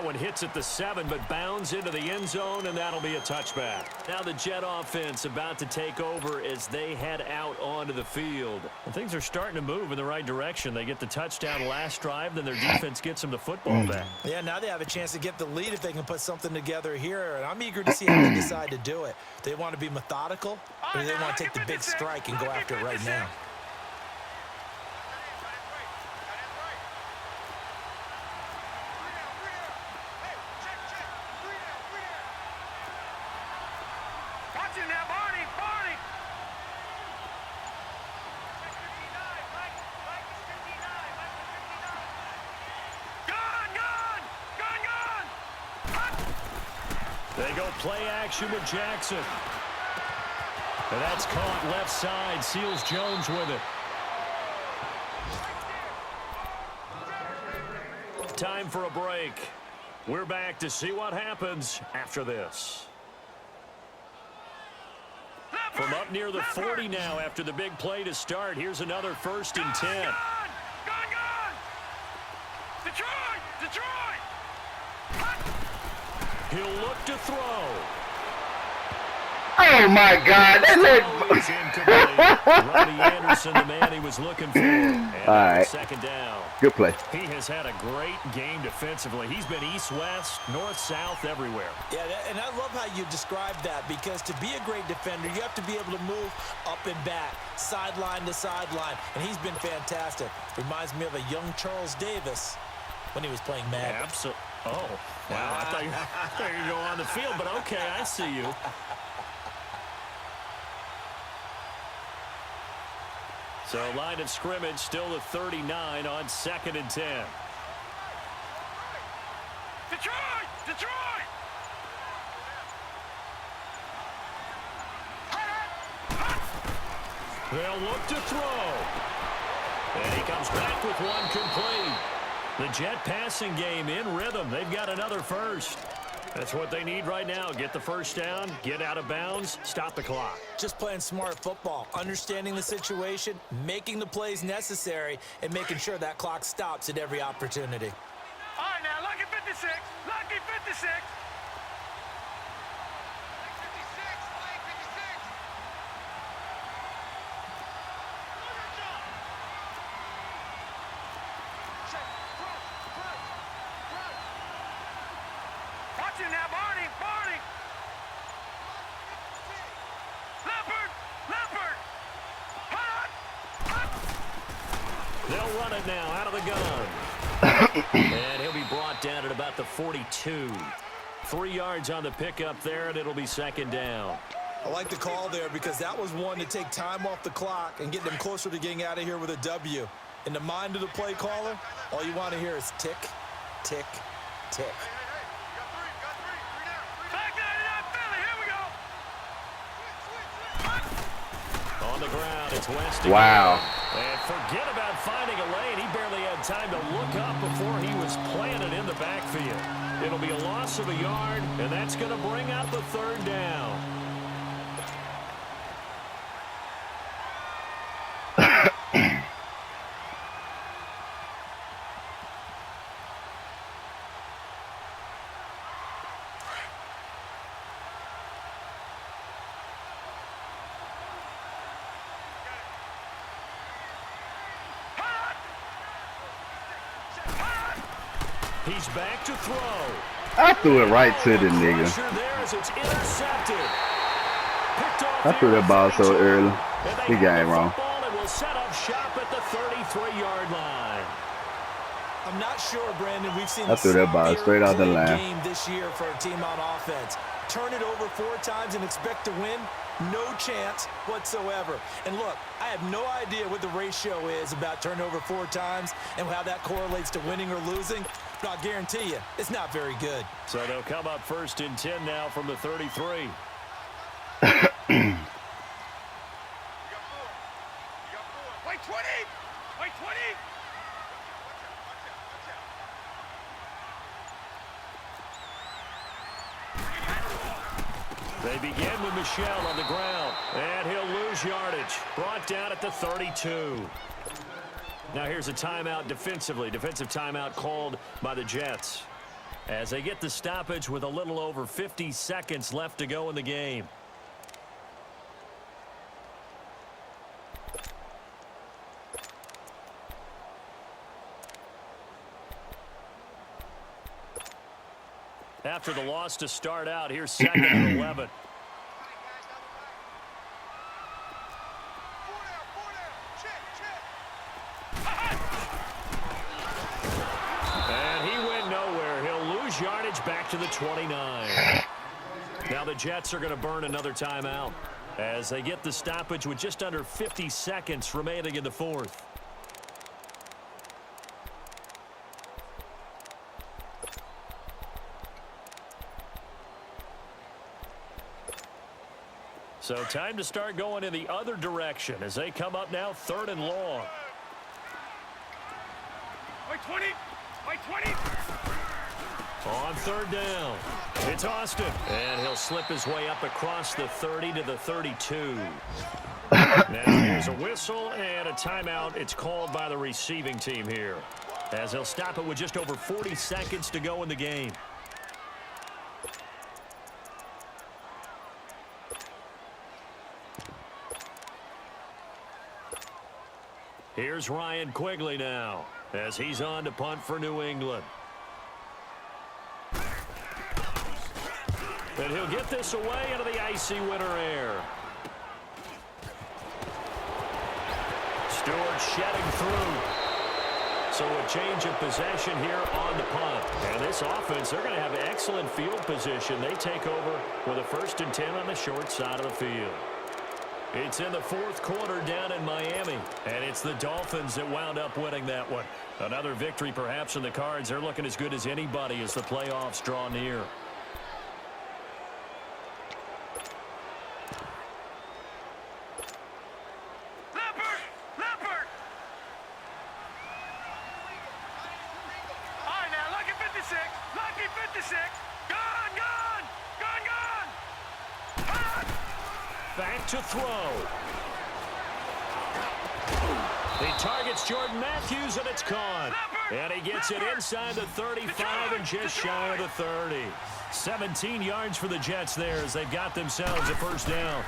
one hits at the 7, but bounds into the end zone, and that'll be a touchback. Now the Jet offense about to take over as they head out onto the field. And things are starting to move in the right direction. They get the touchdown last drive, then their defense gets them the football back. Yeah, now they have a chance to get the lead if they can put something together here, and I'm eager to see how they decide to do it. They want to be methodical, or do they want to take the big strike and go after it right now? They go play action with Jackson. And that's caught left side. Seals Jones with it. Time for a break. We're back to see what happens after this. From up near the 40 now after the big play to start. Here's another 1st and 10. Gone! Detroit! He'll look to throw. Oh my God! Robbie Anderson, the man he was looking for. And all right. Second down. Good play. He has had a great game defensively. He's been east-west, north-south, everywhere. Yeah, and I love how you described that, because to be a great defender, you have to be able to move up and back, sideline to sideline, and he's been fantastic. Reminds me of a young Charles Davis when he was playing Madden. Absolutely. Oh, wow. I thought you were going to go on the field, but okay, I see you. So line of scrimmage still the 39 on 2nd and 10. Detroit! They'll look to throw. And he comes back with one complete. The Jet passing game in rhythm. They've got another first. That's what they need right now. Get the first down, get out of bounds, stop the clock. Just playing smart football, understanding the situation, making the plays necessary, and making sure that clock stops at every opportunity. All right, now, lucky 56. Lucky 56. Watch him now, Barney. Leopard. Hot. They'll run it now out of the gun. And he'll be brought down at about the 42. 3 yards on the pickup there, and it'll be 2nd down. I like the call there, because that was one to take time off the clock and get them closer to getting out of here with a W. In the mind of the play caller, all you want to hear is tick, tick, tick. On the ground, it's West. Wow. And forget about finding a lane. He barely had time to look up before he was planted in the backfield. It'll be a loss of a yard, and that's going to bring out the 3rd down. He's back to throw. I threw it right to the nigga. I threw that ball so early. He got it wrong. Will set up shop at the 33-yard line. I'm not sure, Brandon. We've seen I threw that ball straight out the line. Game this year for a team on offense. Turn it over 4 times and expect to win? No chance whatsoever. And look, I have no idea what the ratio is about turnover 4 times and how that correlates to winning or losing, but I'll guarantee you, it's not very good. So they'll come up 1st and 10 now from the 33. Wait, 20! Wait, 20! They begin with Michel on the ground, and he'll lose yardage. Brought down at the 32. Now here's a timeout defensively. Defensive timeout called by the Jets. as they get the stoppage with a little over 50 seconds left to go in the game. After the loss to start out, here's 2nd and 11. And he went nowhere. He'll lose yardage back to the 29. Now the Jets are going to burn another timeout as they get the stoppage with just under 50 seconds remaining in the fourth. So time to start going in the other direction as they come up now 3rd and long. By 20. By 20. On 3rd down, it's Austin. And he'll slip his way up across the 30 to the 32. Now here's a whistle and a timeout. It's called by the receiving team here, as they'll stop it with just over 40 seconds to go in the game. Here's Ryan Quigley now, as he's on to punt for New England. And he'll get this away into the icy winter air. Stewart shedding through. So a change of possession here on the punt. And this offense, they're going to have excellent field position. They take over with a 1st and 10 on the short side of the field. It's in the 4th quarter down in Miami, and it's the Dolphins that wound up winning that one. Another victory perhaps in the cards. They're looking as good as anybody as the playoffs draw near. Leopard! All right, now, lucky 56. Lucky 56. Gone! Back to throw. He targets Jordan Matthews, and it's caught. And he gets it inside the 35 and just shy of the 30. 17 yards for the Jets there as they've got themselves a 1st down.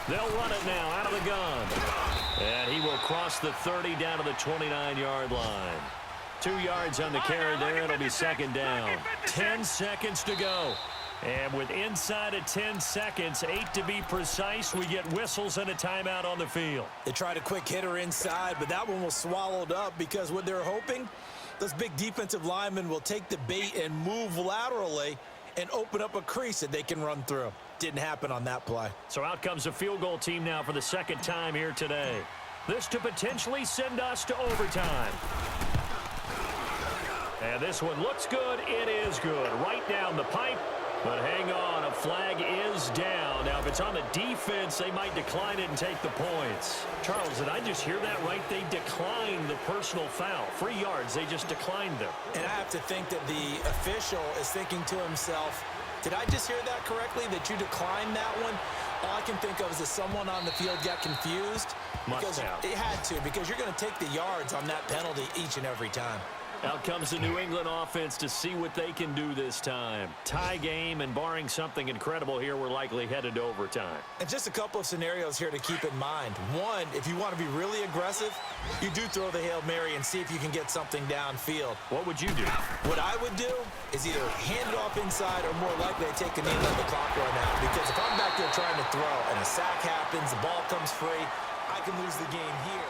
They'll run it now out of the gun. And he will cross the 30 down to the 29-yard line. 2 yards on the carry there. It'll be 2nd down. 10 seconds to go. And with inside of 10 seconds, 8 to be precise, we get whistles and a timeout on the field. They tried a quick hitter inside, but that one was swallowed up because what they're hoping, those big defensive linemen will take the bait and move laterally and open up a crease that they can run through. Didn't happen on that play. So out comes the field goal team now for the 2nd time here today. This to potentially send us to overtime. And this one looks good. It is good. Right down the pipe. But hang on, a flag is down. Now, if it's on the defense, they might decline it and take the points. Charles, did I just hear that right? They declined the personal foul. 3 yards, they just declined them. And I have to think that the official is thinking to himself, did I just hear that correctly, that you declined that one? All I can think of is that someone on the field got confused. Must have. It had to, because you're going to take the yards on that penalty each and every time. Out comes the New England offense to see what they can do this time. Tie game, and barring something incredible here, we're likely headed to overtime. And just a couple of scenarios here to keep in mind. One, if you want to be really aggressive, you do throw the Hail Mary and see if you can get something downfield. What would you do? What I would do is either hand it off inside or more likely I take a knee and let the clock run out. Because if I'm back there trying to throw and a sack happens, the ball comes free, I can lose the game here.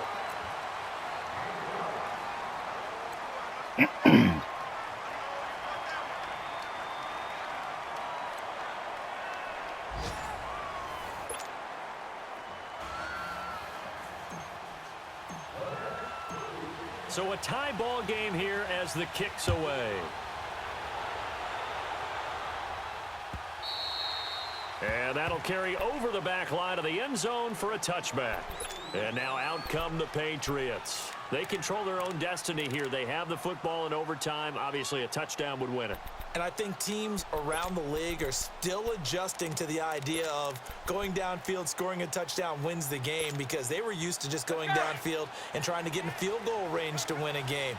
So a tie ball game here as the kick's away. And that'll carry over the back line of the end zone for a touchback. And now out come the Patriots. They control their own destiny here. They have the football in overtime. Obviously, a touchdown would win it. And I think teams around the league are still adjusting to the idea of going downfield, scoring a touchdown wins the game, because they were used to just going downfield and trying to get in field goal range to win a game.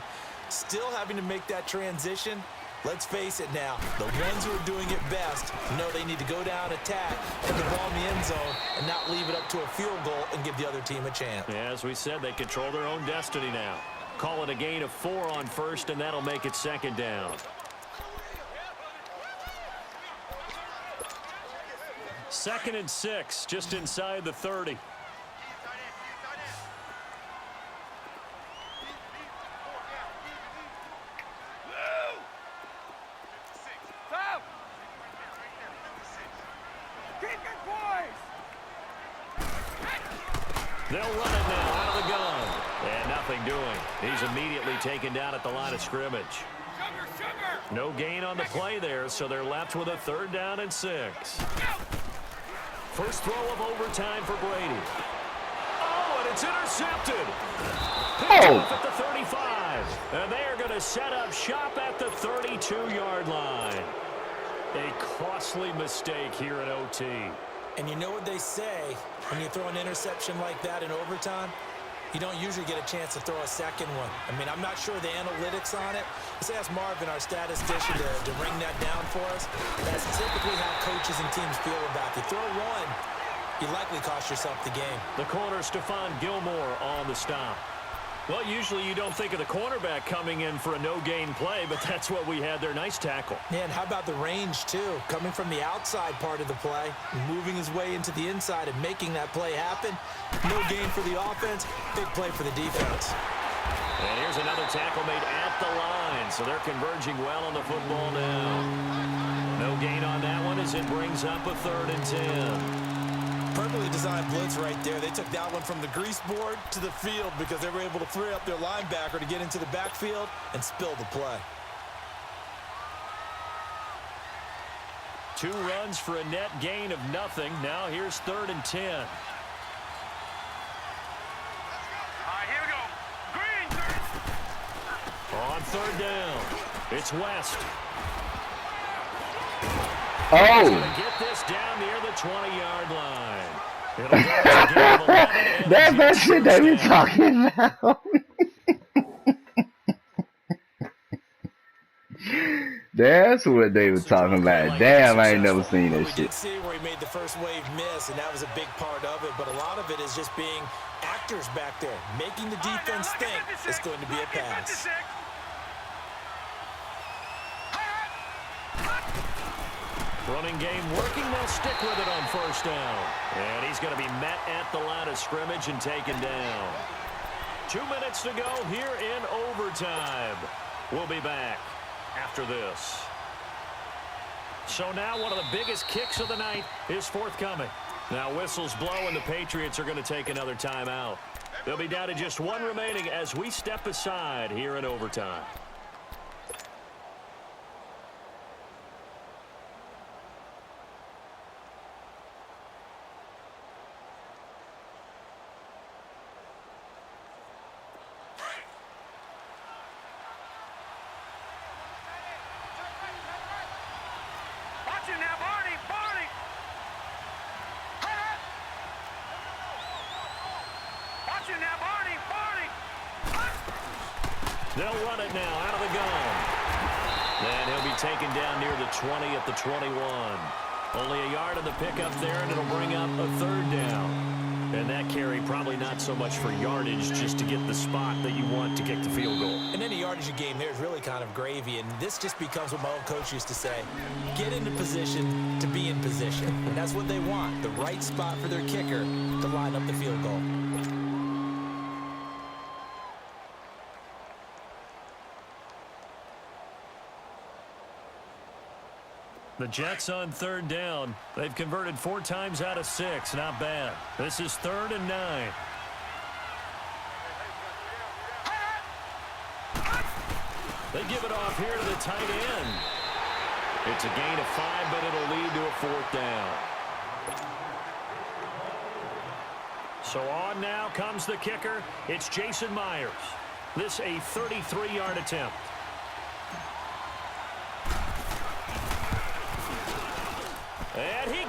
Still having to make that transition, Let's face it now, the ones who are doing it best know they need to go down, attack, put the ball in the end zone, and not leave it up to a field goal and give the other team a chance. Yeah, as we said, they control their own destiny now. Call it a gain of 4 on first, and that'll make it second down. Second and 6, just inside the 30. They'll run it now out of the gun. And nothing doing. He's immediately taken down at the line of scrimmage. No gain on the play there, so they're left with a 3rd down and 6. First throw of overtime for Brady. Oh, and it's intercepted. Picked off at the 35. And they are going to set up shop at the 32-yard line. A costly mistake here in OT. And you know what they say, when you throw an interception like that in overtime, you don't usually get a chance to throw a second one. I mean, I'm not sure the analytics on it. Let's ask Marvin, our statistician, to ring that down for us. That's typically how coaches and teams feel about it. You throw one, you likely cost yourself the game. The corner, Stephon Gilmore, on the stop. Well, usually you don't think of the cornerback coming in for a no-gain play, but that's what we had there. Nice tackle. Man, how about the range, too? Coming from the outside part of the play, moving his way into the inside and making that play happen. No gain for the offense, big play for the defense. And here's another tackle made at the line, so they're converging well on the football now. No gain on that one as it brings up a 3rd and 10. Perfectly designed blitz right there. They took that one from the grease board to the field because they were able to free up their linebacker to get into the backfield and spill the play. 2 runs for a net gain of nothing. Now here's 3rd and 10. All right, here we go. Green. On 3rd down, it's West. Oh! Get this down near the 20-yard line. It'll go to gain of 11. That's that shit that we talking about. That's what they were talking about. Damn, I ain't never seen that We shit. did see where he made the first wave miss, and that was a big part of it. But a lot of it is just being actors back there, making the defense think it's going to be a pass. Running game working. They'll stick with it on 1st down. And he's going to be met at the line of scrimmage and taken down. 2 minutes to go here in overtime. We'll be back after this. So now one of the biggest kicks of the night is forthcoming. Now whistles blow and the Patriots are going to take another timeout. They'll be down to just 1 remaining as we step aside here in overtime. They'll run it now out of the gun. And he'll be taken down near the 20 at the 21. Only a yard of the pickup there, and it'll bring up a 3rd down. And that carry probably not so much for yardage, just to get the spot that you want to kick the field goal. And any yardage of game there is really kind of gravy, and this just becomes what my old coach used to say. Get into position to be in position. And that's what they want, the right spot for their kicker to line up the field goal. The Jets on 3rd down. They've converted 4 times out of 6. Not bad. This is 3rd and 9. They give it off here to the tight end. It's a gain of 5, but it'll lead to a 4th down. So on now comes the kicker. It's Jason Myers. This a 33-yard attempt. And he